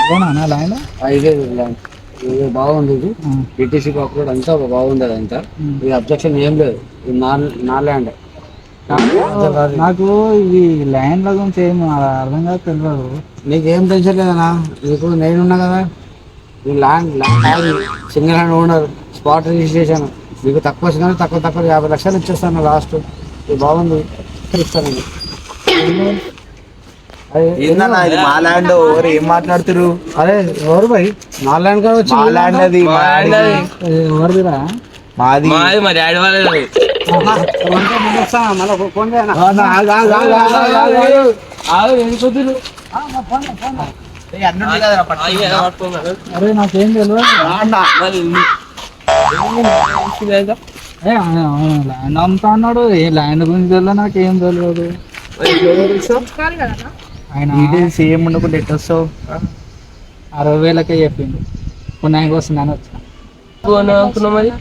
ఇదేనా ల్యాండ్? ఇదే ల్యాండ్. ఇది బాగుంది. ఇది డిటిసి కాకుండా అంతా బాగుంది. అదంతా ఇది అబ్జెక్షన్ ఏం లేదు. ఇది నా ల్యాండ్. నాకు ఇది ల్యాండ్ గురించి ఏం అర్థం కాదు, తెలియదు. నీకేం టెన్షన్ లేదన్నా, నీకు నేనున్నా కదా. ఈ land single hand owner, spot registration. మీకు తక్కువ వచ్చినా తక్కువ 50 లక్షలు ఇచ్చేస్తాను లాస్ట్. ఇది బాగుంది, ఇస్తాను. ఏందన్నా ఇది మా ల్యాండ్? ఎవరు ఏం మాట్లాడుతురు? అరే ఎవరు భయ్? నా ల్యాండ్ కూడా వచ్చి మా ల్యాండ్ అది, ఎవరిదిరా? మాది. మా డాడీ వాళ్ళది. మళ్ళీ ఫోన్ చేయనా? అరే నాకేం తెలియదు. ల్యాండ్ అమ్ముతా అన్నాడు. ఏ ల్యాండ్ గురించి తెలియదు, నాకేం తెలియదు. ఆయన సేమ్ ఉండకుండా ఎట్ వస్తావు? 60,000కే చెప్పిండు. పుణ్యానికి వస్తుందని వచ్చిన. మరి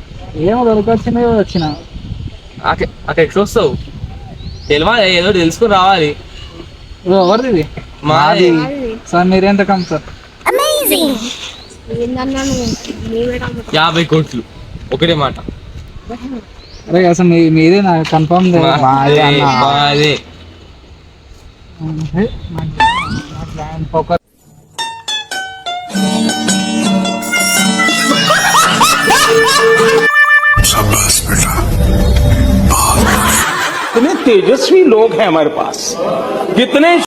ఏమో దొరికొచ్చింది, వచ్చిన. అక్కడ ఎట్లా వస్తావు? తెలియాలి, ఏదో తెలుసుకుని రావాలి. ఎవరిది ఇది? మాది. సార్ మీరెంత కమ్ సార్? 50 కోట్లు ఒకటే మాట. అరే అసలు మీదే నా కన్ఫర్మ్ మాదే. कितने तेजस्वी लोग हैं हमारे पास, कितने